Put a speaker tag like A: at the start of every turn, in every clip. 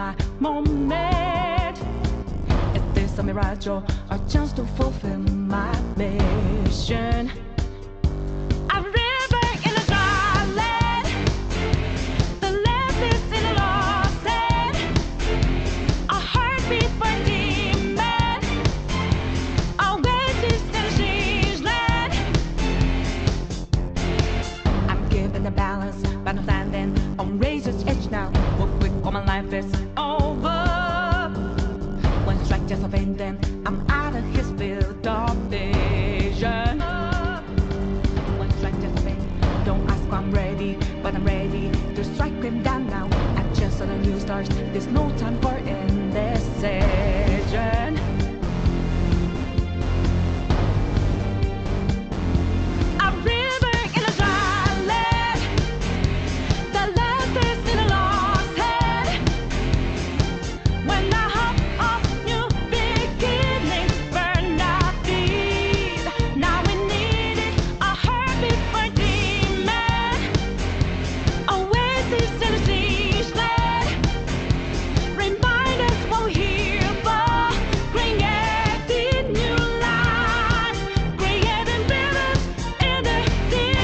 A: my moment. Is this a mirage or a chance to fulfill my mission? I'm living in a dry land. The left is in a lost land. A heartbeat for demon. Oasis in a siege land. I'm given the balance, but I'm standing on razor's edge now. Walk quick or my life is over. One strike just offend them, I'm out of his field of vision. One strike just offend, don't ask why I'm ready, but I'm ready to strike him down now. I just saw the new stars, there's no time for indecision. I'm living in a dry land. The left is in a lost head. When I hop off new beginnings, burn our feet. Now we need it, a heartbeat for demon. Oasis in a siege land. Remind us what we're here for. Creating new life. Creating rivers in the desert.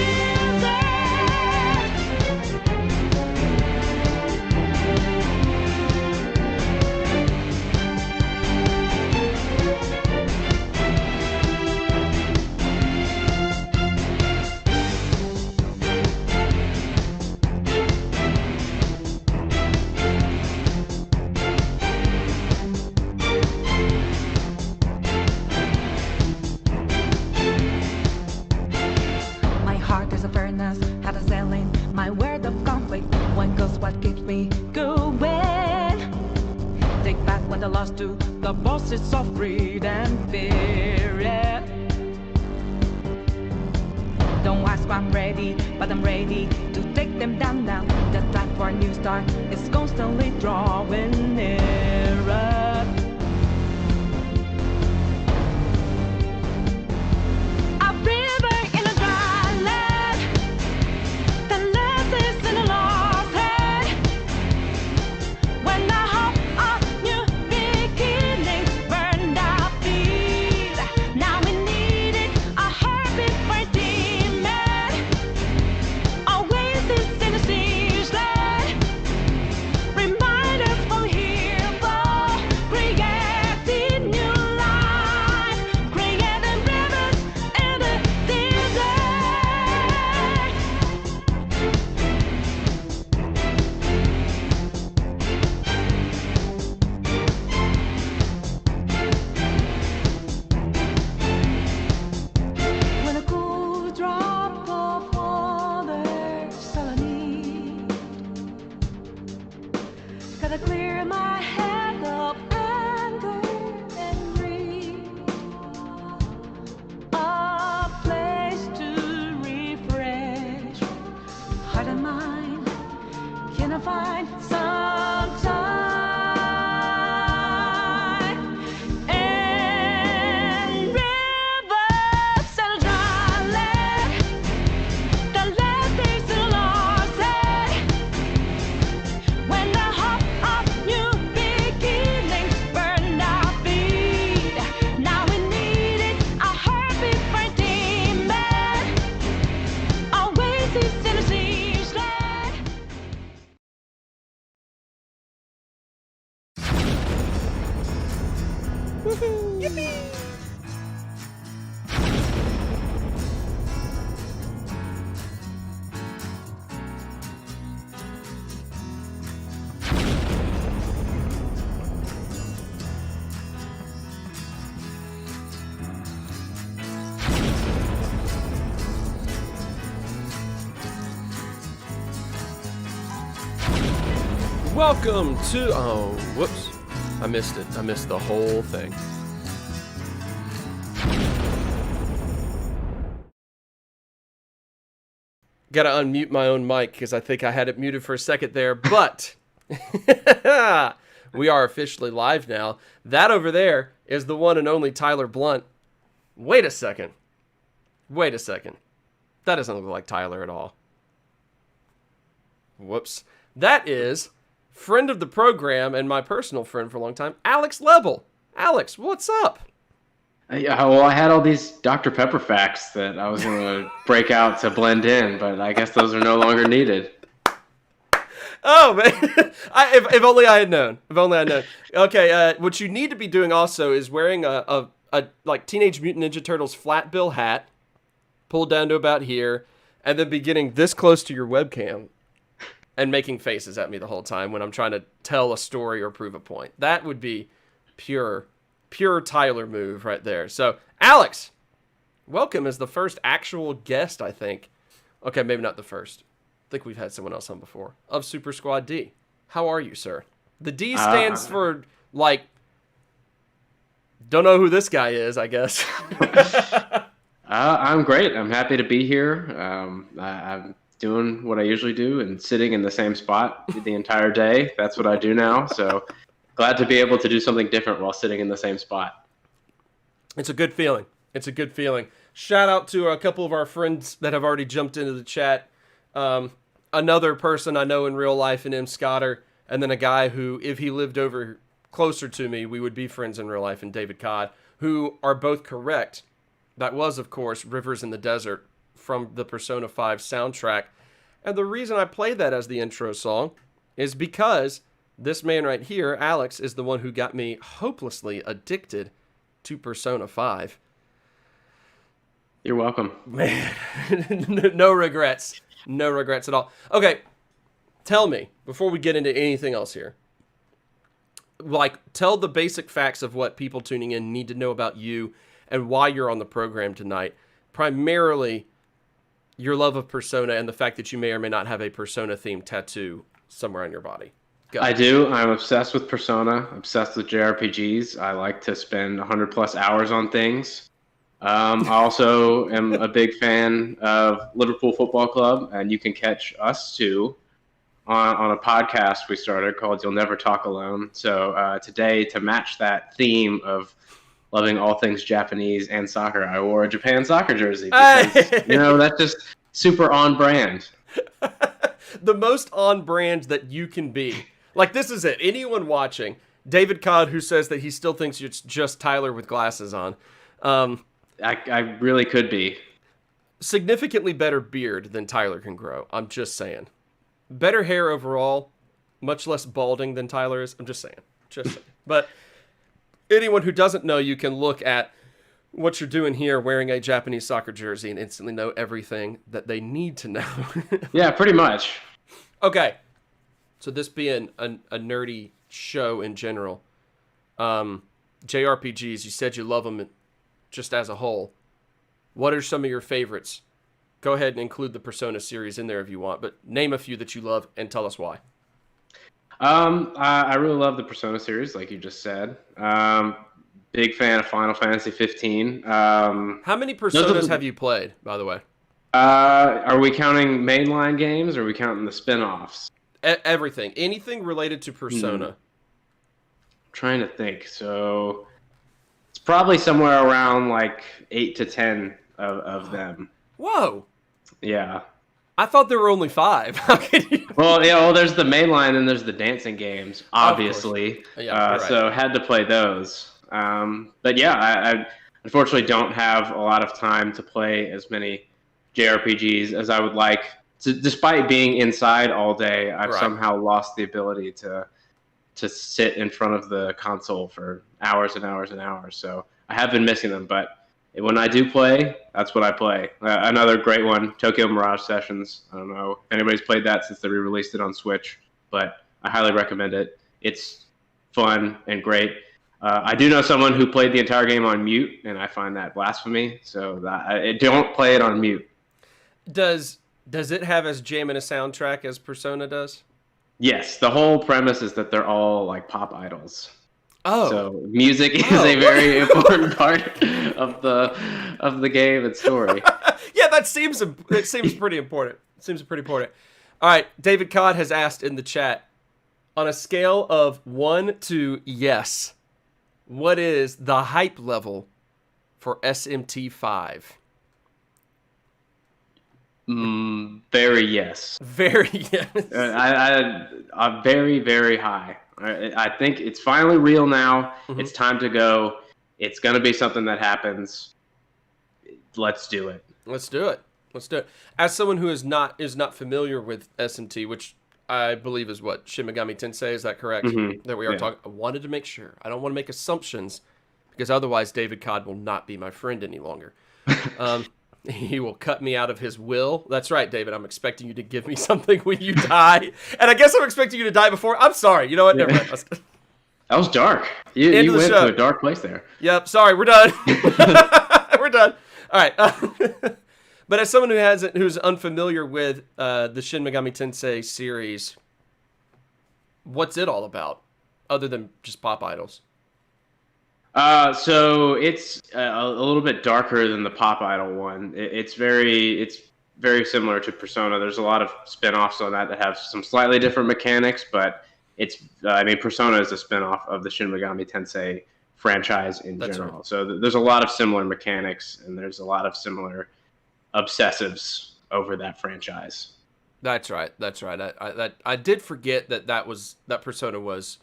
A: My heart is a furnace, had a selling my word of conflict. One goes what keeps me going. Take back what I lost to the bosses of greed and fear. Yeah. Don't ask why I'm ready, but I'm ready to take them down now. The time for a new start is constantly drawing nearer. A river in a dry land. The left is in a lost head. When I hop off new beginnings, burn our feet. Now we need it, a heartbeat for demon. Oasis in a siege land. Remind us what we're here for. Creating new life. Creating rivers in the desert. When a cool drop of water's all I need, gotta clear my head of anger and greed. A place to refresh heart and mind. Can I find some time? And rivers and dry land. The left is a lost head. When I hop off new beginnings, burn our feet. Now we need it, a heartbeat for demon. Oasis in a siege land.
B: Welcome to, oh, whoops. I missed it. I missed the whole thing. Gotta unmute my own mic because I think I had it muted for a second there, but we are officially live now. That over there is the one and only Tyler Blunt. Wait a second. Wait a second. That doesn't look like Tyler at all. Whoops. That is friend of the program and my personal friend for a long time, Alex Lebel. Alex, what's up?
C: Yeah, well, I had all these Dr. Pepper facts that I was going to break out to blend in, but I guess those are no longer needed.
B: Oh, man. If only I had known. If only I had known. Okay, what you need to be doing also is wearing a like Teenage Mutant Ninja Turtles flat bill hat, pulled down to about here, and then be getting this close to your webcam and making faces at me the whole time when I'm trying to tell a story or prove a point. That would be pure Tyler move right there. So, Alex, welcome as the first actual guest, I think. Okay, maybe not the first. I think we've had someone else on before. Of Super Squad D. How are you, sir? The D stands for, like, don't know who this guy is, I guess.
C: I'm great. I'm happy to be here. I'm doing what I usually do and sitting in the same spot the entire day. That's what I do now. So glad to be able to do something different while sitting in the same spot.
B: It's a good feeling. It's a good feeling. Shout out to a couple of our friends that have already jumped into the chat. Another person I know in real life, an M. Scotter, and then a guy who, if he lived over closer to me, we would be friends in real life, and David Codd, who are both correct. That was, of course, Rivers in the Desert from the Persona 5 soundtrack. And the reason I play that as the intro song is because this man right here, Alex, is the one who got me hopelessly addicted to Persona 5.
C: You're welcome.
B: Man, no regrets. No regrets at all. Okay, tell me, before we get into anything else here, like, tell the basic facts of what people tuning in need to know about you and why you're on the program tonight. Primarily, your love of Persona and the fact that you may or may not have a Persona-themed tattoo somewhere on your body. Go.
C: I do. I'm obsessed with Persona, obsessed with JRPGs. I like to spend 100 plus hours on things. I also am a big fan of Liverpool Football Club, and you can catch us two on a podcast we started called You'll Never Talk Alone. So today, to match that theme of loving all things Japanese and soccer, I wore a Japan soccer jersey because, that's just super on brand.
B: The most on brand that you can be. Like, this is it. Anyone watching, David Codd, who says that he still thinks it's just Tyler with glasses on.
C: I really could be.
B: Significantly better beard than Tyler can grow. I'm just saying. Better hair overall. Much less balding than Tyler is. I'm just saying. Just saying. But anyone who doesn't know, you can look at what you're doing here wearing a Japanese soccer jersey and instantly know everything that they need to know.
C: Yeah, pretty much.
B: Okay. So this being a nerdy show in general, JRPGs, you said you love them just as a whole. What are some of your favorites? Go ahead and include the Persona series in there if you want, but name a few that you love and tell us why.
C: I really love the Persona series, like you just said. Big fan of Final Fantasy 15.
B: How many Personas have you played, by the way?
C: Are we counting mainline games, or are we counting the spin-offs?
B: Everything. Anything related to Persona.
C: Trying to think. So it's probably somewhere around like 8 to 10 of them.
B: Whoa.
C: Yeah.
B: I thought there were only 5. How can you...
C: Well, there's the mainline and there's the dancing games, obviously.
B: Yeah, right.
C: So had to play those. But yeah, I unfortunately don't have a lot of time to play as many JRPGs as I would like. So despite being inside all day, I've somehow lost the ability to sit in front of the console for hours and hours and hours. So I have been missing them, but when I do play, that's what I play. Another great one, Tokyo Mirage Sessions. I don't know if anybody's played that since they re-released it on Switch, but I highly recommend it. It's fun and great. I do know someone who played the entire game on mute, and I find that blasphemy. So I don't play it on mute.
B: Does it have as jamming a soundtrack as Persona does?
C: Yes, the whole premise is that they're all like pop idols.
B: Oh,
C: so music is a very important part of the game and story.
B: Yeah, it seems pretty important. It seems pretty important. All right, David Codd has asked in the chat, on a scale of 1 to yes, what is the hype level for SMT5?
C: Very yes.
B: Very yes.
C: I'm very, very high. I think it's finally real now.
B: Mhm.
C: It's time to go. It's going to be something that happens. Let's do it.
B: Let's do it. Let's do it. As someone who is not familiar with SMT, which I believe is what Shin Megami Tensei, is that correct? That we are talking. I wanted to make sure. I don't want to make assumptions because otherwise David Codd will not be my friend any longer. He will cut me out of his will. That's right, David. I'm expecting you to give me something when you die, and I guess I'm expecting you to die before. I'm sorry. You know what? Never mind.
C: That was dark. You went to a dark place there.
B: Yep. Sorry. We're done. We're done. All right. But as someone who's unfamiliar with the Shin Megami Tensei series, what's it all about, other than just pop idols?
C: So it's a little bit darker than the Pop Idol one. It's very similar to Persona. There's a lot of spin-offs on that have some slightly different mechanics, but Persona is a spin-off of the Shin Megami Tensei franchise in general. Right. So there's a lot of similar mechanics, and there's a lot of similar obsessives over that franchise.
B: That's right. I did forget that Persona was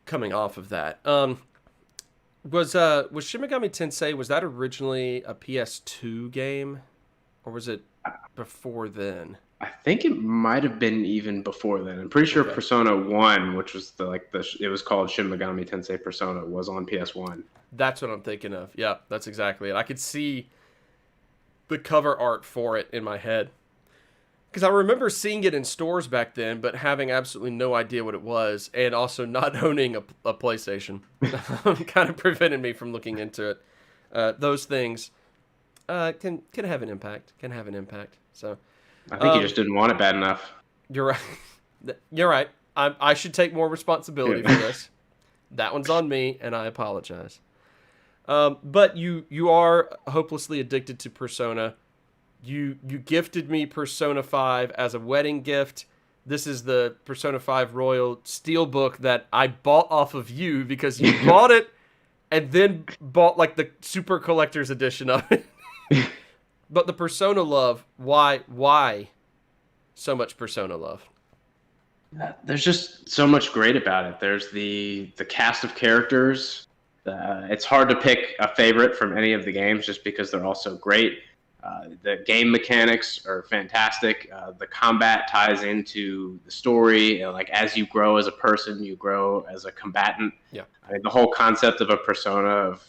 B: coming off of that. Was Shin Megami Tensei, was that originally a PS2 game, or was it before then?
C: I think it might have been even before then. I'm pretty sure Persona 1, which was it was called Shin Megami Tensei Persona, was on PS1.
B: That's what I'm thinking of. Yeah, that's exactly it. I could see the cover art for it in my head, because I remember seeing it in stores back then, but having absolutely no idea what it was, and also not owning a PlayStation kind of prevented me from looking into it. Those things can have an impact. So
C: I think you just didn't want it bad enough.
B: You're right. You're right. I should take more responsibility for this. That one's on me, and I apologize. But you are hopelessly addicted to Persona. You gifted me Persona 5 as a wedding gift. This is the Persona 5 Royal Steelbook that I bought off of you because you bought it and then bought like the super collector's edition of it. But the Persona love, why so much Persona love?
C: There's just so much great about it. There's the cast of characters. It's hard to pick a favorite from any of the games just because they're all so great. The game mechanics are fantastic. The combat ties into the story. Like as you grow as a person, you grow as a combatant.
B: Yeah.
C: I mean, the whole concept of a persona of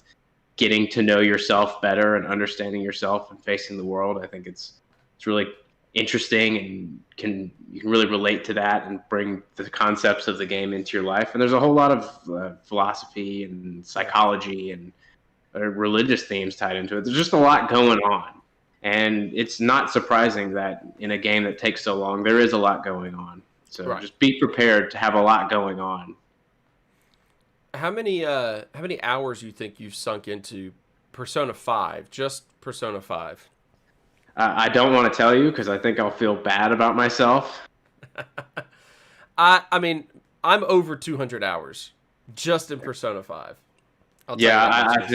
C: getting to know yourself better and understanding yourself and facing the world, I think it's really interesting, and you can really relate to that and bring the concepts of the game into your life. And there's a whole lot of philosophy and psychology and religious themes tied into it. There's just a lot going on. And it's not surprising that in a game that takes so long, there is a lot going on. So just be prepared to have a lot going on.
B: How many hours you think you've sunk into Persona 5? Just Persona 5?
C: I don't want to tell you because I think I'll feel bad about myself.
B: I mean, I'm over 200 hours just in Persona 5.
C: I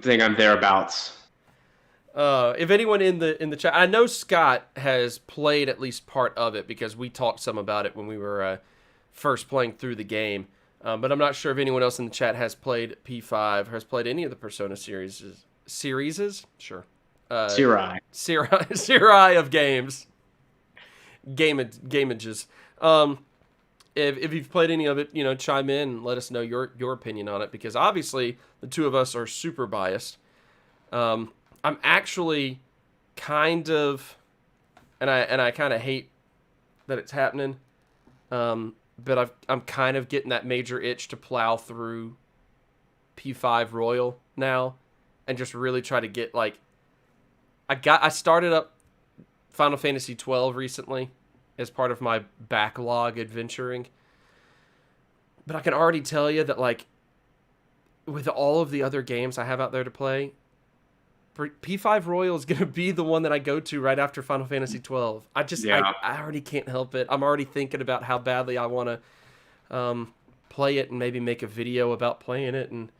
C: think I'm thereabouts.
B: If anyone in the chat, I know Scott has played at least part of it because we talked some about it when we were first playing through the game. But I'm not sure if anyone else in the chat has played P5, has played any of the Persona series. Sure. Serai of games. Gamages. If you've played any of it, chime in and let us know your opinion on it, because obviously the two of us are super biased. I'm actually kind of, and I kind of hate that it's happening, but I'm kind of getting that major itch to plow through P5 Royal now and just really try to get I started up Final Fantasy 12 recently as part of my backlog adventuring, but I can already tell you that with all of the other games I have out there to play, P5 Royal is going to be the one that I go to right after Final Fantasy 12. I already can't help it. I'm already thinking about how badly I want to play it and maybe make a video about playing it. And,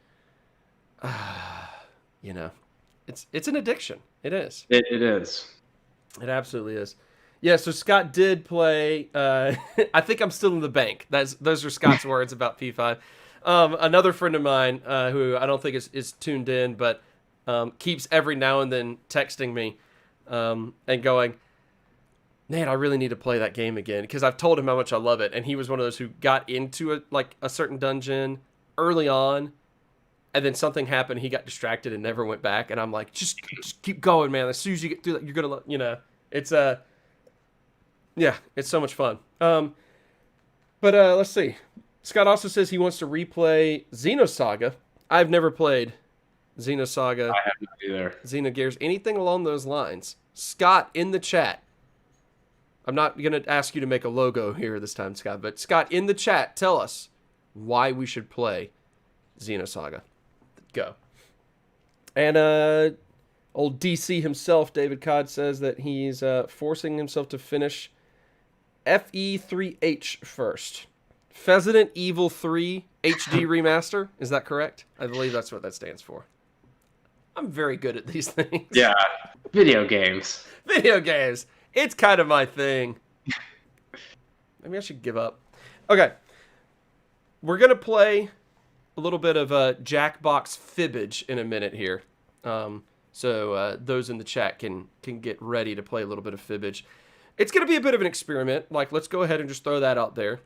B: it's an addiction. It is.
C: It is.
B: It absolutely is. Yeah, so Scott did play. I think I'm still in the bank. Those are Scott's words about P5. Another friend of mine who I don't think is tuned in, but keeps every now and then texting me and going, "Man, I really need to play that game again," because I've told him how much I love it, and he was one of those who got into a certain dungeon early on, and then something happened. He got distracted and never went back, and I'm like, just keep going, man. As soon as you get through that, you're gonna, it's yeah, it's so much fun. But let's see. Scott also says he wants to replay Xenosaga. I've never played Xenosaga.
C: I have not either.
B: Xenogears, anything along those lines. Scott, in the chat. I'm not going to ask you to make a logo here this time, Scott, but Scott, in the chat, tell us why we should play Xenosaga. Go. And old DC himself, David Codd, says that he's forcing himself to finish FE3H first. Resident Evil 3 HD Remaster. Is that correct? I believe that's what that stands for. I'm very good at these things.
C: Yeah, video games.
B: Video games. It's kind of my thing. Maybe I should give up. Okay. We're going to play a little bit of Jackbox Fibbage in a minute here. So those in the chat can get ready to play a little bit of Fibbage. It's going to be a bit of an experiment. Like, let's go ahead and just throw that out there.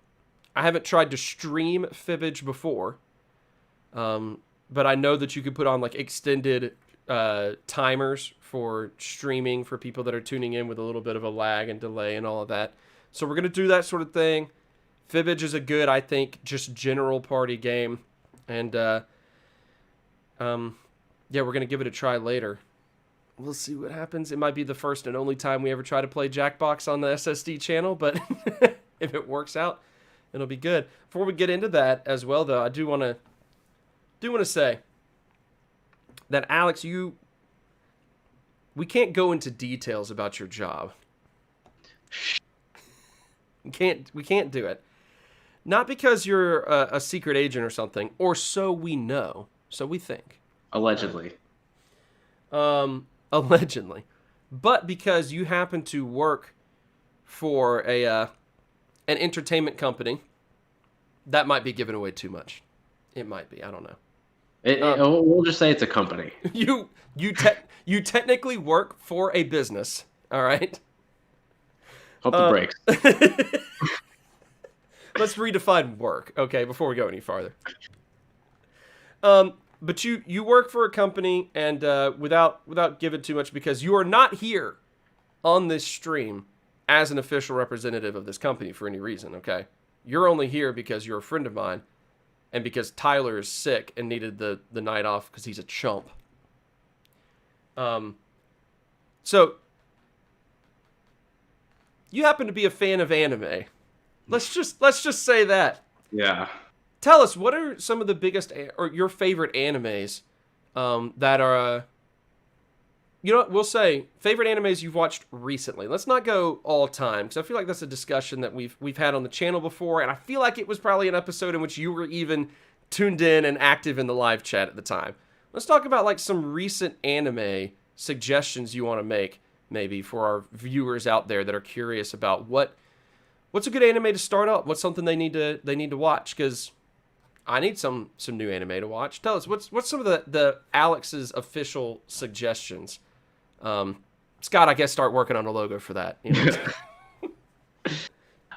B: I haven't tried to stream Fibbage before. But I know that you could put on, like, extended timers for streaming for people that are tuning in with a little bit of a lag and delay and all of that. So we're going to do that sort of thing. Fibbage is a good, I think, just general party game. And, yeah, we're going to give it a try later. We'll see what happens. It might be the first and only time we ever try to play Jackbox on the SSD channel, but if it works out, it'll be good. Before we get into that as well, though, I do want to say that, Alex, we can't go into details about your job. We can't do it. Not because you're a secret agent or something, or so we know, so we think.
C: Allegedly.
B: Allegedly. But because you happen to work for an entertainment company, that might be giving away too much. It might be. I don't know.
C: We'll just say it's a company.
B: You technically work for a business. All right.
C: Hope the brakes.
B: Let's redefine work, okay, before we go any farther. But you work for a company, and without giving too much, because you are not here on this stream as an official representative of this company for any reason, okay? You're only here because you're a friend of mine, and because Tyler is sick and needed the night off because he's a chump. So you happen to be a fan of anime. Let's just say that.
C: Yeah.
B: Tell us, what are some of the biggest or your favorite animes that are, you know what, we'll say favorite animes you've watched recently. Let's not go all time, because I feel like that's a discussion that we've had on the channel before, and I feel like it was probably an episode in which you were even tuned in and active in the live chat at the time. Let's talk about like some recent anime suggestions you want to make, maybe for our viewers out there that are curious about what's a good anime to start up. What's something they need to watch, because I need some new anime to watch. Tell us, what's some of the Alex's official suggestions? Scott, I guess start working on a logo for that. You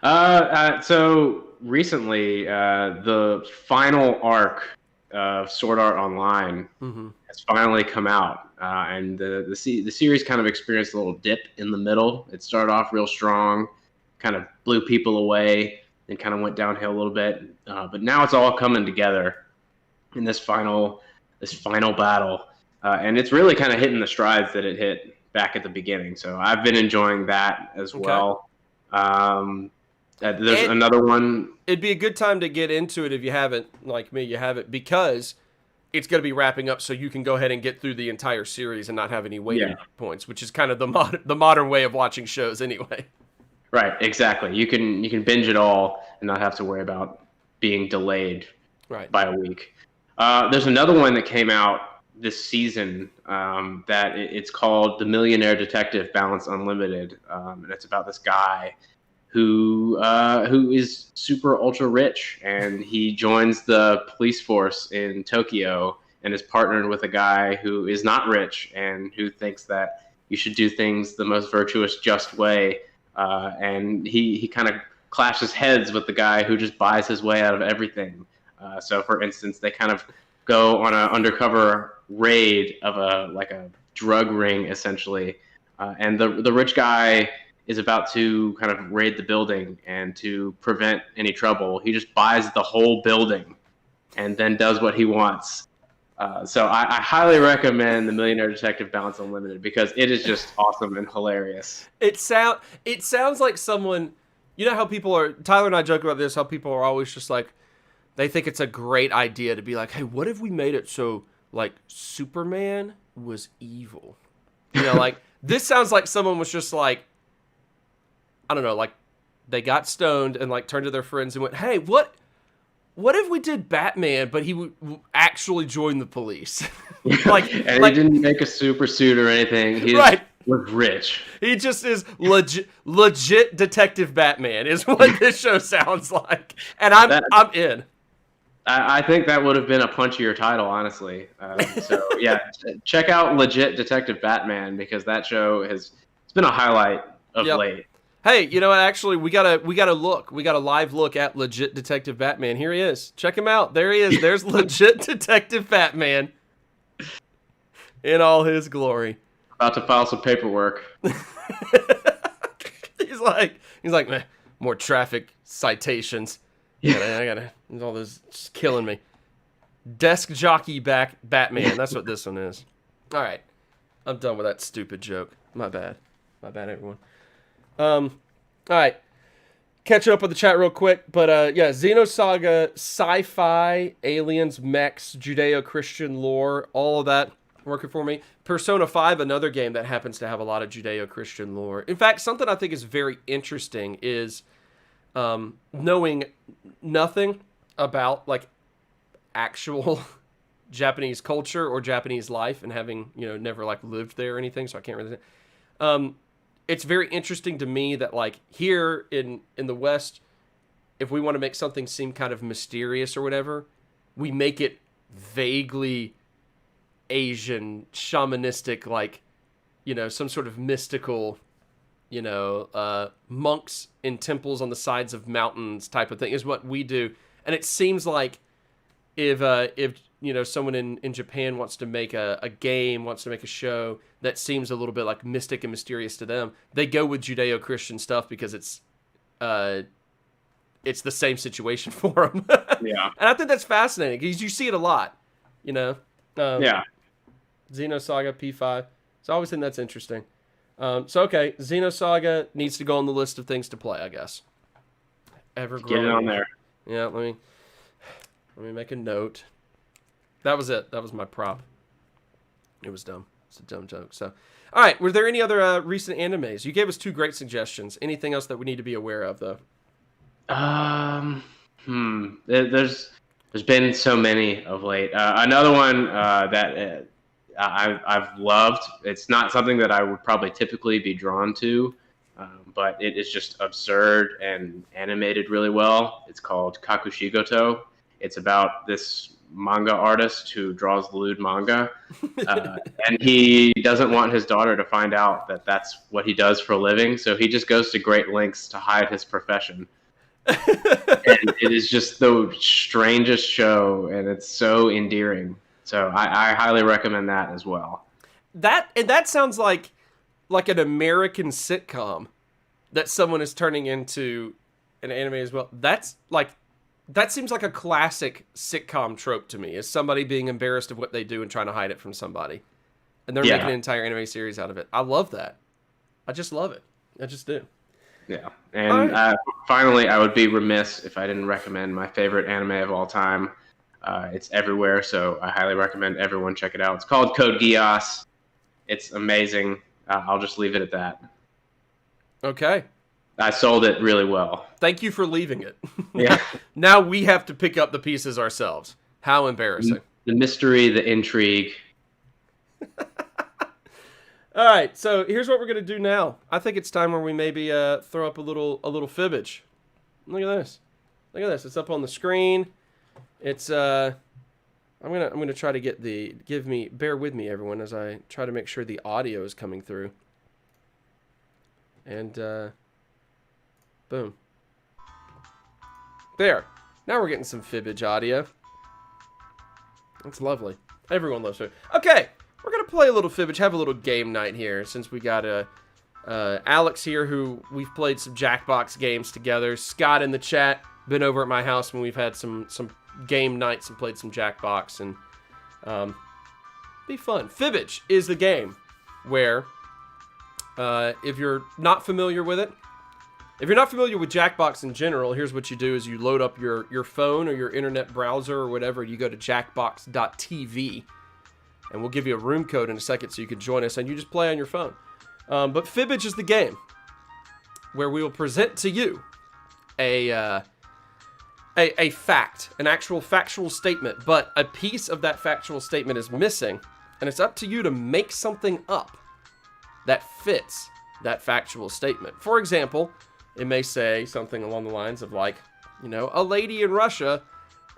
B: know?
C: So recently, the final arc of Sword Art Online has finally come out, and the series kind of experienced a little dip in the middle. It started off real strong, kind of blew people away, and kind of went downhill a little bit. But now it's all coming together in this final battle, and it's really kind of hitting the strides that it hit back at the beginning. So I've been enjoying that as well. There's another one.
B: It'd be a good time to get into it if you haven't, like me, you haven't, because it's going to be wrapping up, so you can go ahead and get through the entire series and not have any waiting points, which is kind of the modern way of watching shows anyway.
C: Right, exactly. You can binge it all and not have to worry about being delayed by a week. There's another one that came out this season that it's called The Millionaire Detective Balance Unlimited, and it's about this guy who is super ultra rich, and he joins the police force in Tokyo and is partnered with a guy who is not rich and who thinks that you should do things the most virtuous, just way. And he kind of clashes heads with the guy who just buys his way out of everything. So, for instance, they kind of go on an undercover raid of a drug ring, essentially, and the rich guy is about to kind of raid the building, and to prevent any trouble, he just buys the whole building and then does what he wants. So I highly recommend The Millionaire Detective Balance Unlimited because it is just awesome and hilarious.
B: It sounds like someone, you know how people are, Tyler and I joke about this, how people are always just like, they think it's a great idea to be like, hey, what if we made it so like Superman was evil? You know, like this sounds like someone was just like, I don't know, like they got stoned and like turned to their friends and went, hey, what if we did Batman, but he would actually join the police?
C: Like, and he didn't make a super suit or anything. He was rich.
B: He just is legit Detective Batman is what this show sounds like. And I'm in.
C: I think that would have been a punchier title, honestly. So yeah, check out Legit Detective Batman because that show it's been a highlight of late.
B: Hey, you know what? Actually, we got a live look at Legit Detective Batman. Here he is. Check him out. There he is. There's Legit Detective Batman in all his glory.
C: About to file some paperwork.
B: He's like, man, more traffic citations. I gotta, all this just killing me. Desk jockey Batman. That's what this one is. All right, I'm done with that stupid joke. My bad, everyone. All right, catch up with the chat real quick. But yeah, Xenosaga, sci-fi, aliens, mechs, Judeo-Christian lore, all of that working for me. Persona 5, another game that happens to have a lot of Judeo-Christian lore. In fact, something I think is very interesting is knowing nothing about like actual Japanese culture or Japanese life and having, never like lived there or anything, so I can't really it's very interesting to me that like here in the West, if we want to make something seem kind of mysterious or whatever, we make it vaguely Asian, shamanistic, like, some sort of mystical, monks in temples on the sides of mountains type of thing is what we do. And it seems like if someone in Japan wants to make a game, wants to make a show that seems a little bit like mystic and mysterious to them, they go with Judeo-Christian stuff because it's the same situation for them.
C: Yeah.
B: And I think that's fascinating because you see it a lot,
C: yeah.
B: Xenosaga P5. So I always think that's interesting. Okay, Xenosaga needs to go on the list of things to play, I guess.
C: Get it on there.
B: Yeah, let me make a note. That was it. That was my prop. It was dumb. It's a dumb joke. So, all right. Were there any other recent animes? You gave us 2 great suggestions. Anything else that we need to be aware of, though?
C: There's been so many of late. Another one that I've loved. It's not something that I would probably typically be drawn to, but it is just absurd and animated really well. It's called Kakushigoto. It's about this manga artist who draws lewd manga, and he doesn't want his daughter to find out that that's what he does for a living, so he just goes to great lengths to hide his profession. And it is just the strangest show, and it's so endearing. So I highly recommend that as well.
B: That sounds like an American sitcom that someone is turning into an anime as well. That seems like a classic sitcom trope to me, is somebody being embarrassed of what they do and trying to hide it from somebody. And they're making an entire anime series out of it. I love that. I just love it. I just do.
C: Yeah. And finally, I would be remiss if I didn't recommend my favorite anime of all time. It's everywhere, so I highly recommend everyone check it out. It's called Code Geass. It's amazing. I'll just leave it at that.
B: Okay.
C: I sold it really well.
B: Thank you for leaving it.
C: Yeah.
B: Now we have to pick up the pieces ourselves. How embarrassing.
C: The mystery, the intrigue,
B: All right, so here's what we're gonna do now. I think it's time where we maybe throw up a little fibbage. Look at this. Look at this. It's up on the screen. It's I'm gonna try to get bear with me, everyone, as I try to make sure the audio is coming through. And boom. There. Now we're getting some fibbage audio. That's lovely. Everyone loves it. Okay, we're gonna play a little fibbage, have a little game night here, since we got Alex here, who we've played some Jackbox games together. Scott in the chat, been over at my house when we've had some game nights and played some Jackbox, and be fun. Fibbage is the game where, if you're not familiar with it, if you're not familiar with Jackbox in general, here's what you do: is you load up your phone or your internet browser or whatever. You go to jackbox.tv, and we'll give you a room code in a second so you can join us, and you just play on your phone. But Fibbage is the game where we will present to you a fact, an actual factual statement, but a piece of that factual statement is missing, and it's up to you to make something up that fits that factual statement. For example, it may say something along the lines of, like, you know, a lady in Russia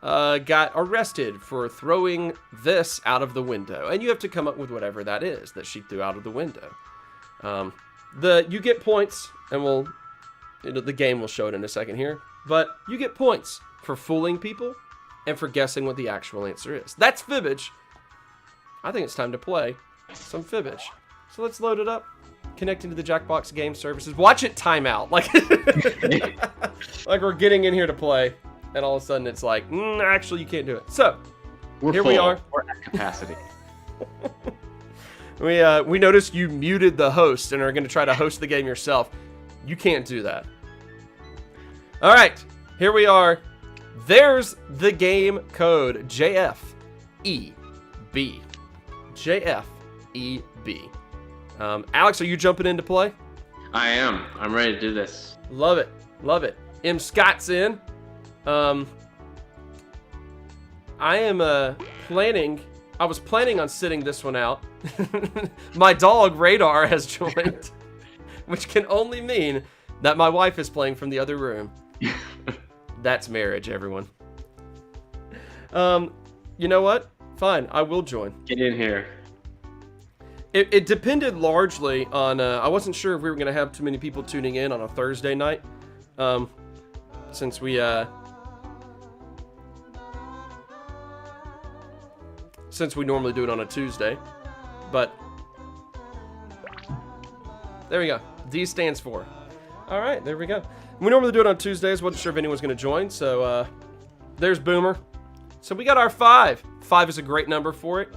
B: got arrested for throwing this out of the window, and you have to come up with whatever that is that she threw out of the window. You get points, and the game will show it in a second here, but you get points for fooling people and for guessing what the actual answer is. That's Fibbage. I think it's time to play some Fibbage. So let's load it up. Connecting to the Jackbox game services. Watch it time out. Like, like we're getting in here to play, and all of a sudden it's like, actually you can't do it. So, here we are.
C: We're at capacity.
B: We noticed you muted the host and are going to try to host the game yourself. You can't do that. All right, here we are. There's the game code, JFEB. JFEB. Alex, are you jumping in to play?
C: I am. I'm ready to do this.
B: Love it. Love it. M. Scott's in. I was planning on sitting this one out. My dog, Radar, has joined, which can only mean that my wife is playing from the other room. That's marriage, everyone. You know what? Fine, I will join.
C: Get in here.
B: It depended largely on, I wasn't sure if we were going to have too many people tuning in on a Thursday night, since we normally do it on a Tuesday, but there we go. D stands for. All right, there we go. We normally do it on Tuesdays. Wasn't sure if anyone's going to join, so there's Boomer. So we got our 5. 5 is a great number for it.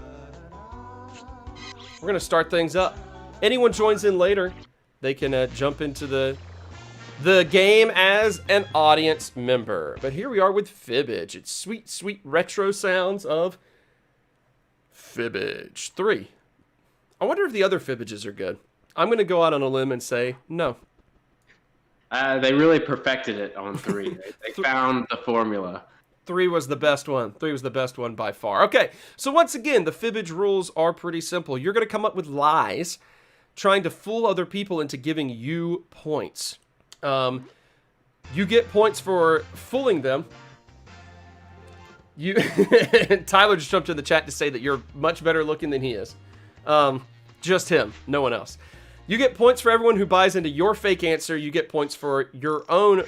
B: We're going to start things up. Anyone joins in later, they can jump into the game as an audience member. But here we are with Fibbage. It's sweet, sweet retro sounds of Fibbage 3. I wonder if the other Fibbages are good. I'm going to go out on a limb and say no.
C: They really perfected it on 3. They found the formula.
B: 3 was the best one. 3 was the best one by far. Okay, so once again, the Fibbage rules are pretty simple. You're going to come up with lies, trying to fool other people into giving you points. You get points for fooling them. Tyler just jumped in the chat to say that you're much better looking than he is. Just him, no one else. You get points for everyone who buys into your fake answer. You get points for your own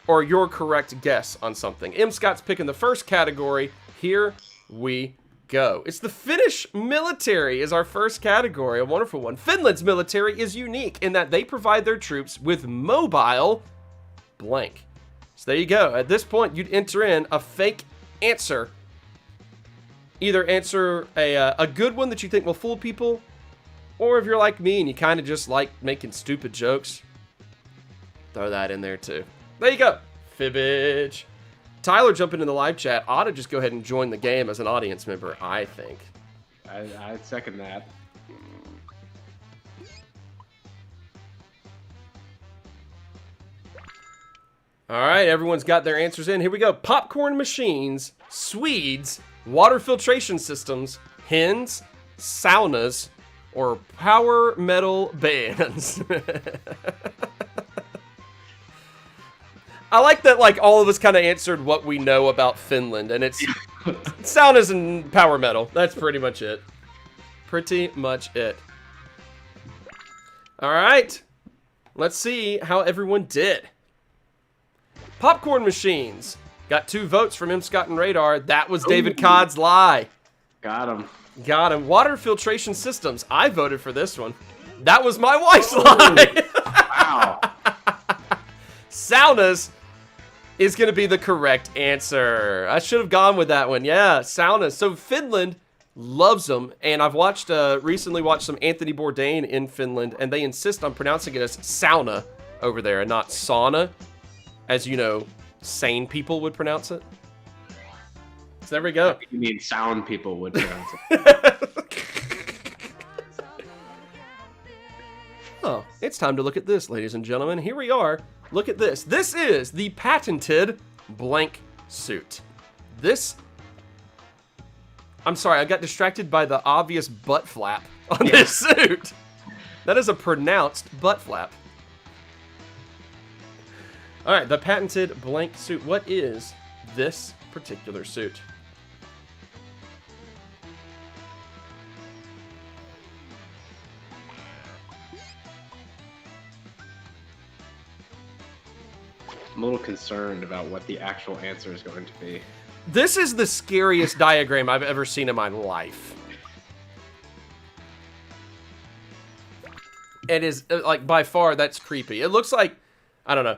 B: or your correct guess on something. M. Scott's picking the first category. Here we go. It's the Finnish military is our first category, a wonderful one. Finland's military is unique in that they provide their troops with mobile blank. So there you go. At this point, you'd enter in a fake answer. Either answer a good one that you think will fool people, or if you're like me and you kind of just like making stupid jokes, throw that in there too. There you go. Fibbage. Tyler jumping in the live chat ought to just go ahead and join the game as an audience member, I think.
C: I second that.
B: All right, everyone's got their answers in. Here we go. Popcorn machines, Swedes, water filtration systems, hens, saunas, or power metal bands? I like that, like, all of us kind of answered what we know about Finland, and it's saunas and power metal. That's pretty much it. Pretty much it. All right. Let's see how everyone did. Popcorn machines. Got 2 votes from M. Scott and Radar. That was David Codd's lie.
C: Got him.
B: Got him. Water filtration systems. I voted for this one. That was my wife's lie.
C: Wow.
B: Saunas is going to be the correct answer. I should have gone with that one. Yeah, saunas. So Finland loves them, and I've watched recently watched some Anthony Bourdain in Finland, and they insist on pronouncing it as sauna over there and not sauna, as you know, sane people would pronounce it. So there we go.
C: You mean sound people would pronounce it.
B: Oh, it's time to look at this, ladies and gentlemen. Here we are. Look at this. This is the patented blank suit. I'm sorry, I got distracted by the obvious butt flap on this suit. That is a pronounced butt flap. All right, the patented blank suit. What is this particular suit?
C: I'm a little concerned about what the actual answer is going to be.
B: This is the scariest diagram I've ever seen in my life. It is, like, by far, that's creepy. It looks like, I don't know.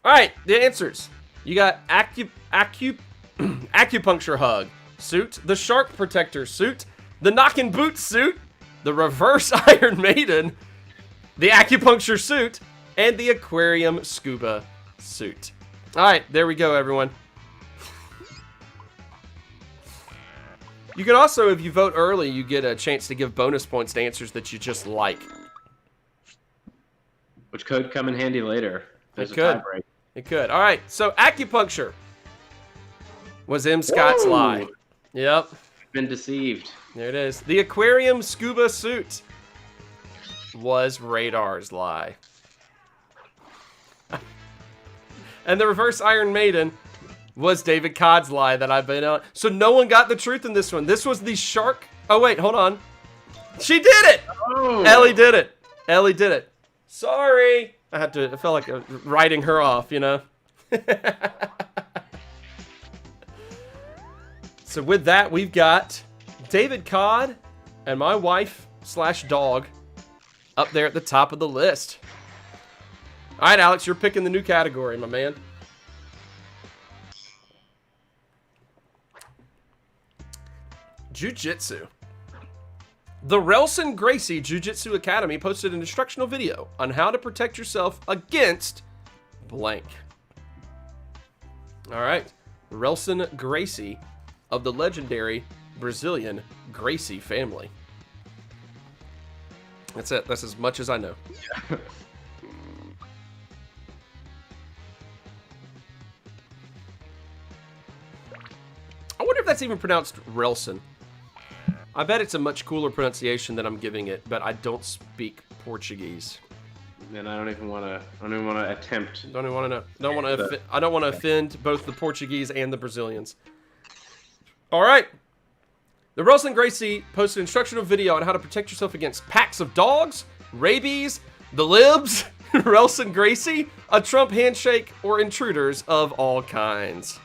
B: All right, the answers. You got acupuncture hug suit, the shark protector suit, the knockin' boots suit, the reverse Iron Maiden, the acupuncture suit, and the aquarium scuba suit. All right, there we go, everyone. You can also, if you vote early, you get a chance to give bonus points to answers that you just like.
C: Which could come in handy later. There's
B: It could.
C: a tiebreak.
B: It could. All right, so acupuncture was M. Scott's lie. Yep.
C: Been deceived.
B: There it is. The aquarium scuba suit was Radar's lie. And the reverse Iron Maiden was David Codd's lie that I've been on. So no one got the truth in this one. This was the shark. Oh, wait, hold on. She did it!
C: Oh.
B: Ellie did it. Ellie did it. Sorry. I felt like writing her off, you know? So with that, we've got David Codd and my wife/dog up there at the top of the list. All right, Alex, you're picking the new category, my man. Jiu-Jitsu. The Relson Gracie Jiu-Jitsu Academy posted an instructional video on how to protect yourself against blank. All right, Relson Gracie of the legendary Brazilian Gracie family. That's it. That's as much as I know. I wonder if that's even pronounced Relson. I bet it's a much cooler pronunciation than I'm giving it, but I don't speak Portuguese.
C: And I don't even want to attempt.
B: Don't even want to know. I don't want to offend both the Portuguese and the Brazilians. All right. The Relson Gracie posted an instructional video on how to protect yourself against packs of dogs, rabies, the libs, Relson Gracie, a Trump handshake, or intruders of all kinds.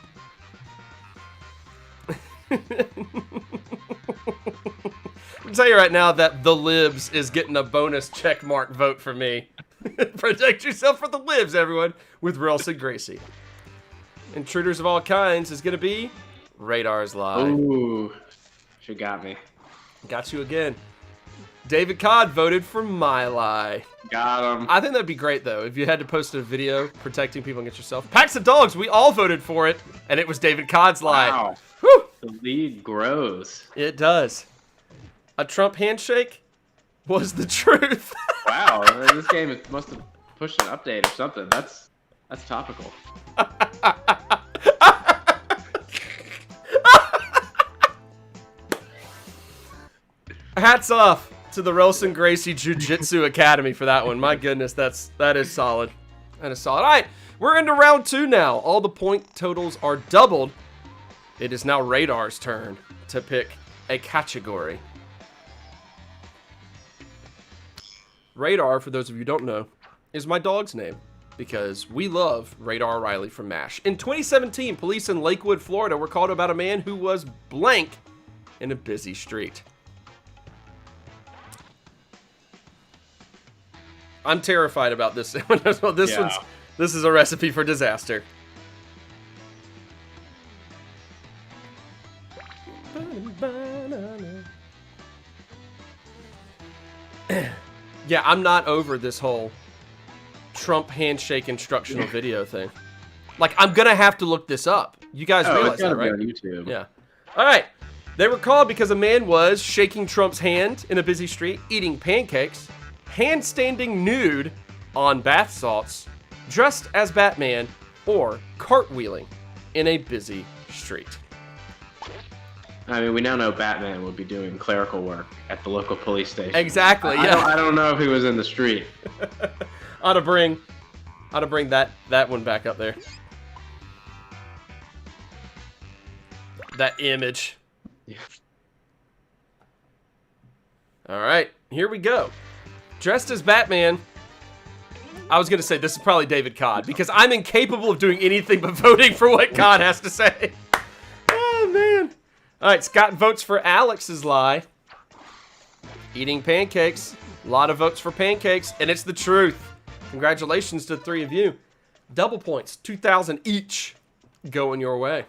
B: I'll tell you right now that the libs is getting a bonus checkmark vote for me. Protect yourself from the libs, everyone, with Relson Gracie. Intruders of all kinds is going to be Radar's lie.
C: Ooh, she got me.
B: Got you again. David Codd voted for my lie.
C: Got him.
B: I think that'd be great, though, if you had to post a video protecting people against yourself. Packs of dogs, we all voted for it, and it was David Codd's lie.
C: Wow.
B: Whew.
C: The lead grows.
B: It does. A Trump handshake was the truth.
C: Wow, this game must have pushed an update or something. That's topical.
B: Hats off to the Relson Gracie Jiu-Jitsu Academy for that one. My goodness, that is solid. That is solid. All right, we're into round 2 now. All the point totals are doubled. It is now Radar's turn to pick a category. Radar, for those of you who don't know, is my dog's name because we love Radar Riley from MASH. In 2017, police in Lakewood, Florida were called about a man who was blank in a busy street. I'm terrified about this. This is a recipe for disaster. Yeah, I'm not over this whole Trump handshake instructional video thing. Like, I'm gonna have to look this up. You guys realize that, right?
C: On YouTube.
B: Yeah. All right. They were called because a man was shaking Trump's hand in a busy street, eating pancakes, handstanding nude on bath salts, dressed as Batman, or cartwheeling in a busy street.
C: I mean, we now know Batman would be doing clerical work at the local police station.
B: Exactly. Yeah.
C: I don't know if he was in the street.
B: ought to bring that one back up there. That image.
C: Yeah.
B: All right, here we go. Dressed as Batman. I was gonna say this is probably David Codd because I'm incapable of doing anything but voting for what Codd has to say. Oh man. All right, Scott votes for Alex's lie. Eating pancakes. A lot of votes for pancakes, and it's the truth. Congratulations to the 3 of you. Double points, 2,000 each, going your way.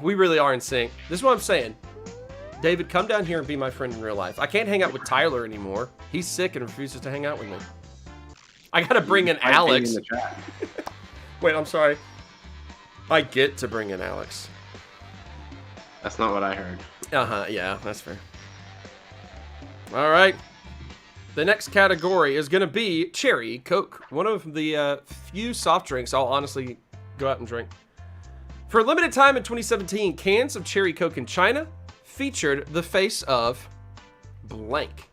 B: We really are in sync. This is what I'm saying. David, come down here and be my friend in real life. I can't hang out with Tyler anymore. He's sick and refuses to hang out with me. I gotta bring in Alex.
C: In the chat.
B: Wait, I'm sorry. I get to bring in Alex.
C: That's not what I heard.
B: Yeah, that's fair. All right. The next category is going to be Cherry Coke, one of the few soft drinks I'll honestly go out and drink. For a limited time in 2017, cans of Cherry Coke in China featured the face of blank.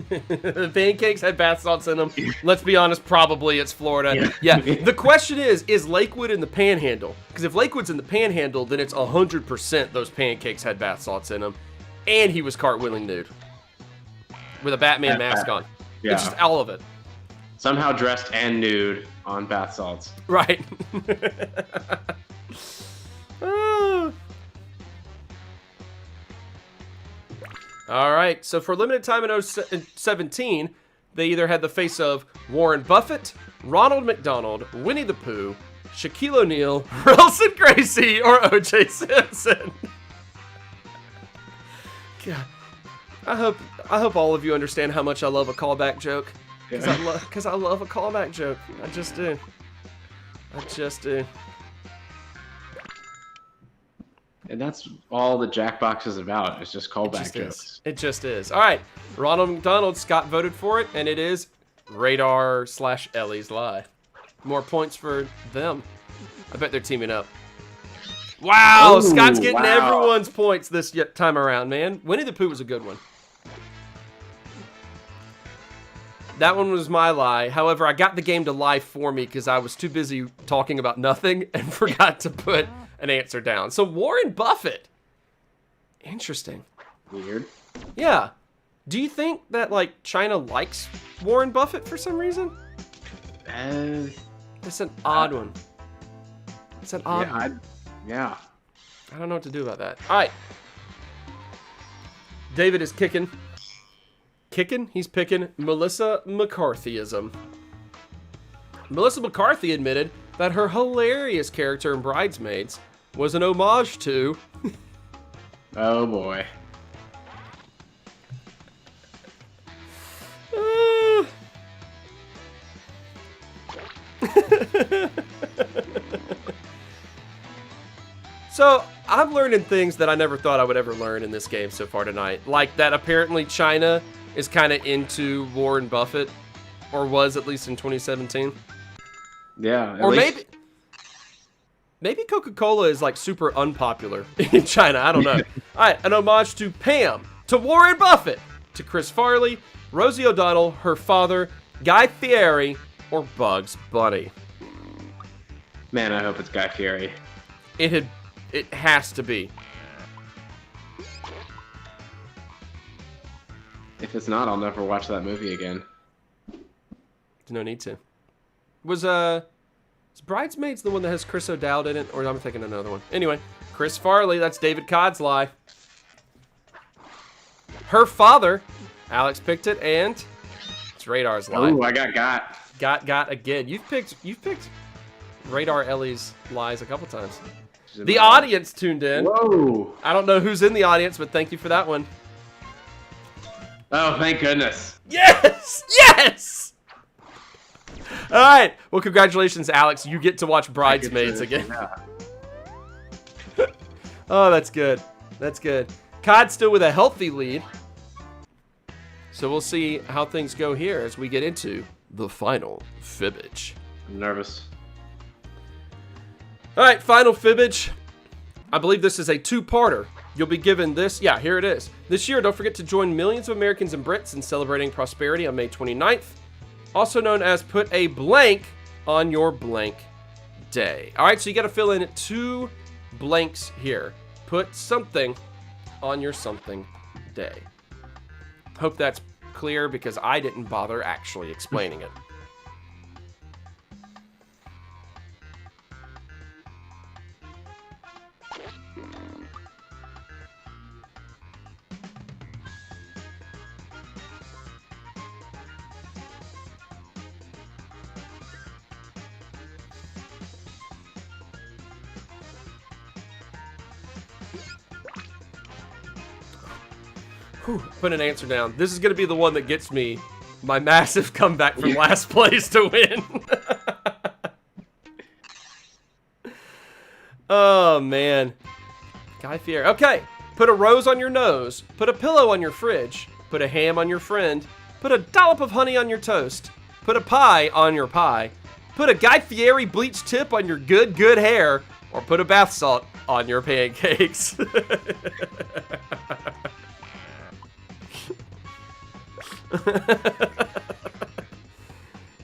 B: The pancakes had bath salts in them. Let's be honest, probably it's Florida. Yeah. The question is Lakewood in the Panhandle? Because if Lakewood's in the Panhandle, then it's 100% those pancakes had bath salts in them. And he was cartwheeling nude. With a Batman mask on.
C: Yeah.
B: It's just all of it.
C: Somehow dressed and nude on bath salts.
B: Right. Ah. All right, so for a limited time in 2017, they either had the face of Warren Buffett, Ronald McDonald, Winnie the Pooh, Shaquille O'Neal, Relson Gracie, or O.J. Simpson. God, I hope all of you understand how much I love a callback joke. Because I love a callback joke. I just do.
C: And that's all the Jackbox is about. It's just callback jokes.
B: It just is. All right. Ronald McDonald, Scott voted for it, and it is Radar/Ellie's lie. More points for them. I bet they're teaming up. Wow,
C: Ooh,
B: Scott's getting
C: wow.
B: everyone's points this time around, man. Winnie the Pooh was a good one. That one was my lie. However, I got the game to lie for me because I was too busy talking about nothing and forgot to put an answer down. So Warren Buffett. Interesting.
C: Weird.
B: Yeah. Do you think that, like, China likes Warren Buffett for some reason? It's an odd one. It's an odd one.
C: Yeah.
B: I don't know what to do about that. All right. David is kicking. He's picking Melissa McCarthyism. Melissa McCarthy admitted that her hilarious character in Bridesmaids was an homage to...
C: Oh, boy.
B: So, I'm learning things that I never thought I would ever learn in this game so far tonight. Like that apparently China is kind of into Warren Buffett, or was at least in 2017.
C: Yeah.
B: Or maybe... Maybe Coca-Cola is like super unpopular in China. I don't know. All right, an homage to Pam, to Warren Buffett, to Chris Farley, Rosie O'Donnell, her father, Guy Fieri, or Bugs Bunny.
C: Man, I hope it's Guy Fieri.
B: It has to be.
C: If it's not, I'll never watch that movie again.
B: No need to. Was Bridesmaids the one that has Chris O'Dowd in it? Or I'm thinking another one. Anyway, Chris Farley, that's David Codd's lie. Her father, Alex picked it, and it's Radar's lie.
C: Oh, I got.
B: Got again. You've picked Radar Ellie's lies a couple times. The audience tuned in.
C: Whoa.
B: I don't know who's in the audience, but thank you for that one.
C: Oh, thank goodness.
B: Yes! Yes! All right. Well, congratulations, Alex. You get to watch Bridesmaids again.
C: Yeah.
B: Oh, that's good. That's good. Cod still with a healthy lead. So we'll see how things go here as we get into the final fibbage.
C: I'm nervous.
B: All right, final fibbage. I believe this is a two-parter. You'll be given this. Yeah, here it is. This year, don't forget to join millions of Americans and Brits in celebrating prosperity on May 29th, also known as put a blank on your blank day. All right, so you got to fill in 2 blanks here. Put something on your something day. Hope that's clear because I didn't bother actually explaining it. Whew, put an answer down. This is going to be the one that gets me my massive comeback from last place to win. Oh, man. Guy Fieri. Okay. Put a rose on your nose. Put a pillow on your fridge. Put a ham on your friend. Put a dollop of honey on your toast. Put a pie on your pie. Put a Guy Fieri bleach tip on your good hair. Or put a bath salt on your pancakes.